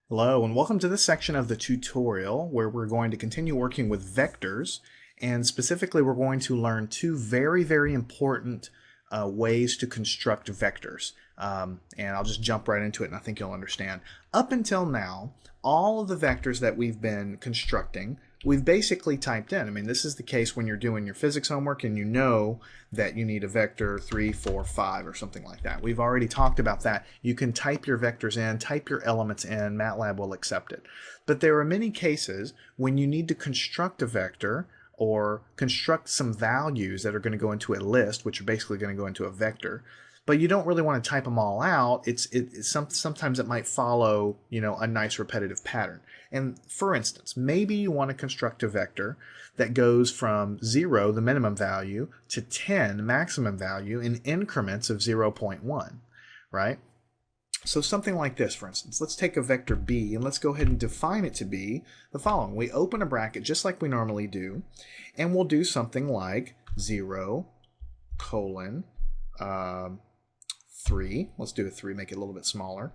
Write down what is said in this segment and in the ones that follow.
Hello and welcome to this section of the tutorial where we're going to continue working with vectors, and specifically we're going to learn two very important ways to construct vectors. And I'll just jump right into it and I think you'll understand. Up until now, all of the vectors that we've been constructing, we've basically typed in. I mean, this is the case when you're doing your physics homework and you know that you need a vector 3, 4, 5 or something like that. We've already talked about that. You can type your vectors in, type your elements in, Matlab will accept it. But there are many cases when you need to construct a vector or construct some values that are going to go into a list, which are basically going to go into a vector, but you don't really want to type them all out. Sometimes it might follow, a nice repetitive pattern. And for instance, maybe you want to construct a vector that goes from 0, the minimum value, to 10, maximum value, in increments of 0.1, right? So something like this, for instance. Let's take a vector b and let's go ahead and define it to be the following. We open a bracket just like we normally do, and we'll do something like 0, colon, 3. Let's do a 3, make it a little bit smaller.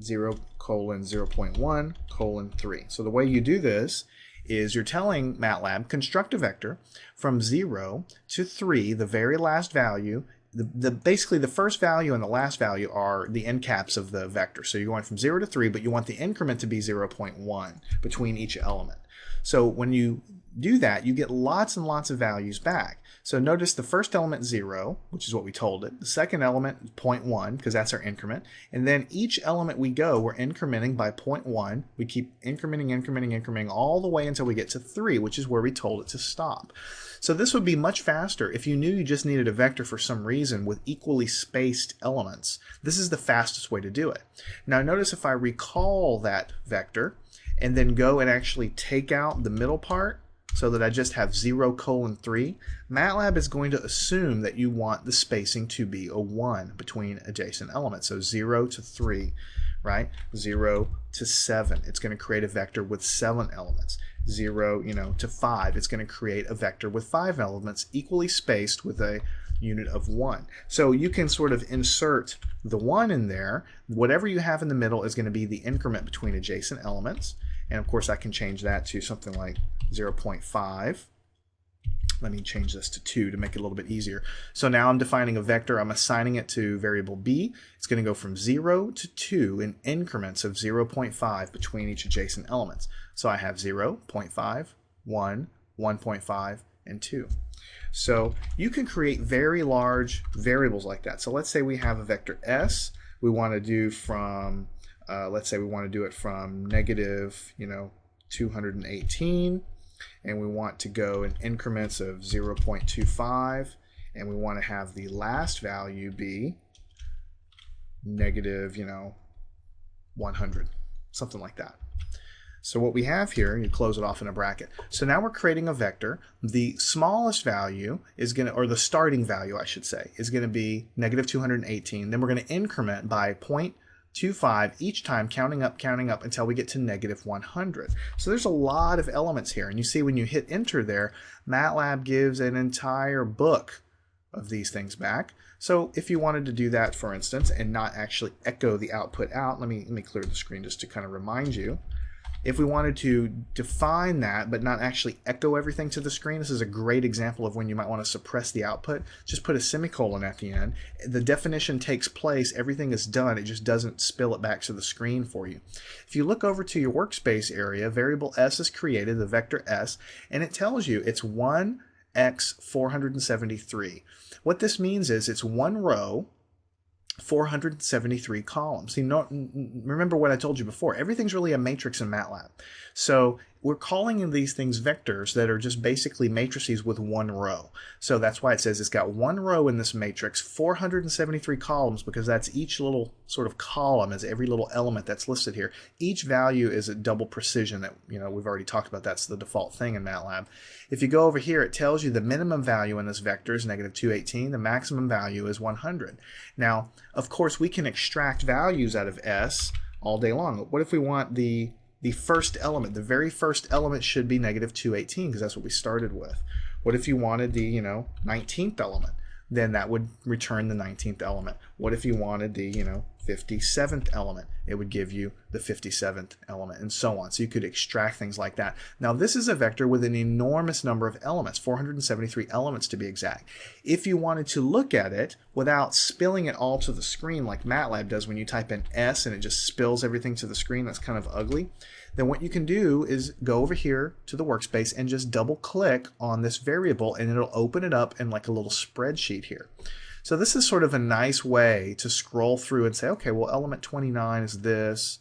0, colon, 0.1, colon, 3. So the way you do this is you're telling MATLAB, construct a vector from 0 to 3, the very last value. Basically the first value and the last value are the end caps of the vector. So you're going from 0 to 3, but you want the increment to be 0.1 between each element. So when you do that, you get lots and lots of values back. So notice the first element 0, which is what we told it. The second element 0.1, because that's our increment. And then each element we're incrementing by 0.1. We keep incrementing all the way until we get to 3, which is where we told it to stop. So this would be much faster if you knew you just needed a vector for some reason with equally spaced elements. This is the fastest way to do it. Now notice if I recall that vector and then go and actually take out the middle part, so that I just have 0, colon, 3, MATLAB is going to assume that you want the spacing to be a 1 between adjacent elements. So 0 to 3, right? 0 to 7. It's going to create a vector with 7 elements. 0, to 5. It's going to create a vector with 5 elements equally spaced with a unit of 1. So you can sort of insert the 1 in there. Whatever you have in the middle is going to be the increment between adjacent elements. And of course I can change that to something like 0.5. Let me change this to 2 to make it a little bit easier. So now I'm defining a vector. I'm assigning it to variable b. It's going to go from 0 to 2 in increments of 0.5 between each adjacent elements. So I have 0, 0.5, 1, 1.5, and 2. So you can create very large variables like that. So let's say we have a vector s. We want to do from, let's say we want to do it from negative, 218. And we want to go in increments of 0.25, and we want to have the last value be negative, 100, something like that. So what we have here, you close it off in a bracket. So now we're creating a vector. The smallest value is going to, or the starting value, I should say, is going to be negative 218. Then we're going to increment by 0.25 each time, counting up until we get to negative 100. So there's a lot of elements here, and you see when you hit enter there, MATLAB gives an entire book of these things back. So if you wanted to do that, for instance, and not actually echo the output out, let me clear the screen just to kind of remind you. If we wanted to define that but not actually echo everything to the screen, this is a great example of when you might want to suppress the output. Just put a semicolon at the end. The definition takes place, everything is done, it just doesn't spill it back to the screen for you. If you look over to your workspace area, variable s is created, the vector s, and it tells you it's 1x 473. What this means is it's one row, 473 columns. Remember what I told you before. Everything's really a matrix in MATLAB. So we're calling in these things vectors that are just basically matrices with one row. So that's why it says it's got one row in this matrix, 473 columns, because that's each little sort of column is every little element that's listed here. Each value is at double precision. That we've already talked about. That's the default thing in MATLAB. If you go over here, it tells you the minimum value in this vector is negative 218. The maximum value is 100. Now, of course, we can extract values out of s all day long. What if we want the first element? The very first element should be negative 218 because that's what we started with. What if you wanted the 19th element? Then that would return the 19th element. What if you wanted the 57th element, it would give you the 57th element, and so on. So you could extract things like that. Now this is a vector with an enormous number of elements, 473 elements to be exact. If you wanted to look at it without spilling it all to the screen like Matlab does when you type in S and it just spills everything to the screen, that's kind of ugly, then what you can do is go over here to the workspace and just double click on this variable and it'll open it up in like a little spreadsheet here. So this is sort of a nice way to scroll through and say, okay, well, element 29 is this.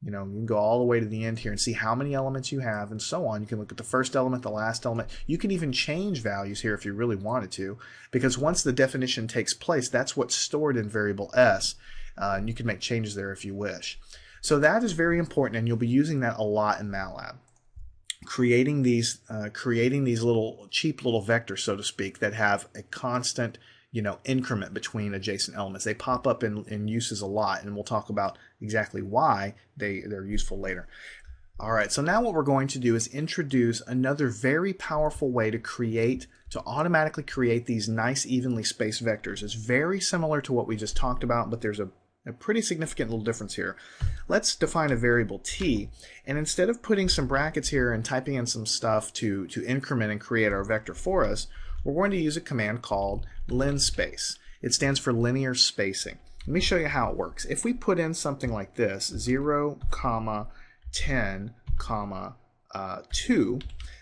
You know, you can go all the way to the end here and see how many elements you have and so on. You can look at the first element, the last element. You can even change values here if you really wanted to, because once the definition takes place, that's what's stored in variable S, and you can make changes there if you wish. So that is very important, and you'll be using that a lot in Matlab. Creating these little cheap little vectors, so to speak, that have a constant increment between adjacent elements. They pop up in uses a lot, and we'll talk about exactly why they're useful later. All right, so now what we're going to do is introduce another very powerful way to automatically create these nice evenly spaced vectors. It's very similar to what we just talked about, but there's a pretty significant little difference here. Let's define a variable t, and instead of putting some brackets here and typing in some stuff to increment and create our vector for us, we're going to use a command called linspace. It stands for linear spacing. Let me show you how it works. If we put in something like this, 0, 10, 2,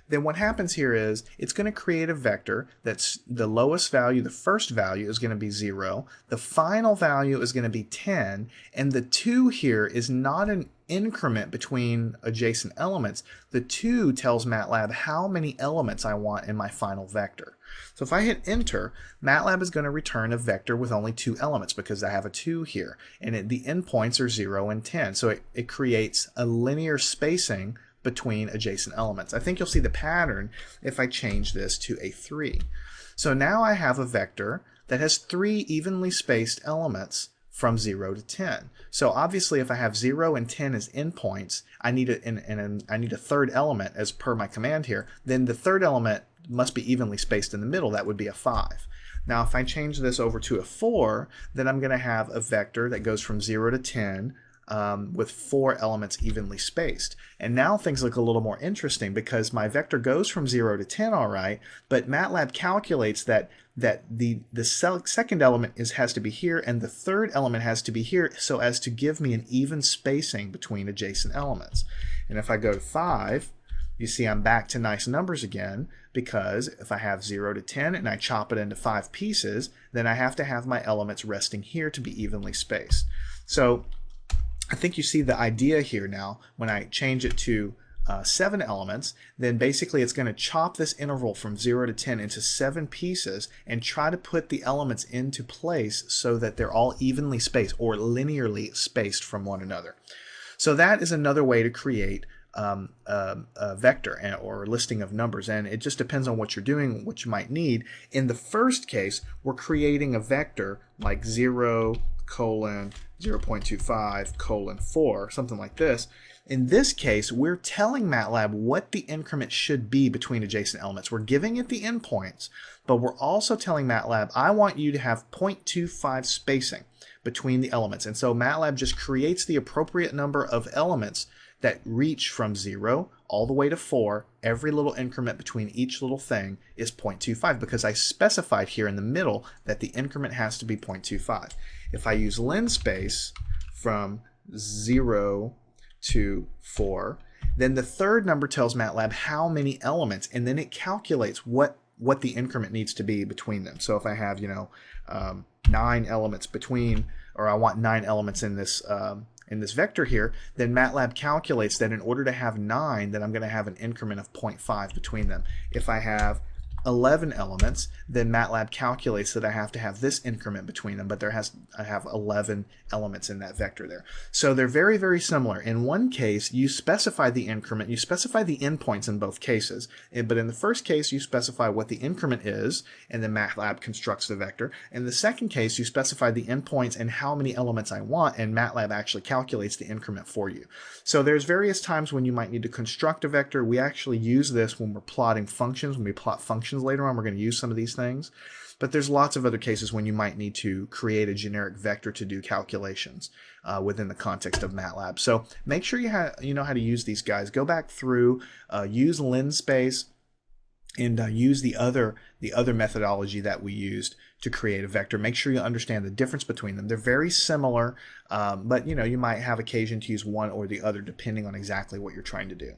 then what happens here is it's going to create a vector that's the lowest value, the first value is going to be 0, the final value is going to be 10, and the 2 here is not an increment between adjacent elements. The 2 tells Matlab how many elements I want in my final vector. So if I hit enter, Matlab is going to return a vector with only 2 elements because I have a 2 here, and the endpoints are 0 and 10. So it creates a linear spacing between adjacent elements. I think you'll see the pattern if I change this to a 3. So now I have a vector that has 3 evenly spaced elements from 0 to 10. So obviously if I have 0 and 10 as endpoints, I need a third element as per my command here. Then the third element must be evenly spaced in the middle. That would be a 5. Now if I change this over to a 4, then I'm going to have a vector that goes from 0 to 10 with 4 elements evenly spaced. And now things look a little more interesting because my vector goes from 0 to 10 all right, but Matlab calculates that the second element has to be here and the third element has to be here so as to give me an even spacing between adjacent elements. And if I go to 5, you see I'm back to nice numbers again, because if I have 0 to 10 and I chop it into 5 pieces, then I have to have my elements resting here to be evenly spaced. So I think you see the idea here now. When I change it to 7 elements, then basically it's going to chop this interval from 0 to 10 into 7 pieces and try to put the elements into place so that they're all evenly spaced or linearly spaced from one another. So that is another way to create a vector or a listing of numbers, and it just depends on what you're doing, what you might need. In the first case, we're creating a vector like 0, 0.25, 4, something like this. In this case, we're telling Matlab what the increment should be between adjacent elements. We're giving it the endpoints, but we're also telling Matlab, I want you to have 0.25 spacing between the elements. And so Matlab just creates the appropriate number of elements that reach from 0 all the way to 4. Every little increment between each little thing is 0.25 because I specified here in the middle that the increment has to be 0.25. If I use linspace from 0 to 4, then the third number tells Matlab how many elements, and then it calculates what the increment needs to be between them. So if I have 9 elements between, or I want 9 elements in this vector here, then Matlab calculates that in order to have 9, then I'm going to have an increment of 0.5 between them. If I have 11 elements, then Matlab calculates that I have to have this increment between them, but I have 11 elements in that vector there. So they're very, very similar. In one case, you specify the increment, you specify the endpoints in both cases, but in the first case, you specify what the increment is, and then Matlab constructs the vector. In the second case, you specify the endpoints and how many elements I want, and Matlab actually calculates the increment for you. So there's various times when you might need to construct a vector. We actually use this when we're plotting functions. When we plot functions later on, we're going to use some of these things. But there's lots of other cases when you might need to create a generic vector to do calculations within the context of MATLAB. So make sure you know how to use these guys. Go back through, use linspace, and use the other methodology that we used to create a vector. Make sure you understand the difference between them. They're very similar, but you might have occasion to use one or the other depending on exactly what you're trying to do.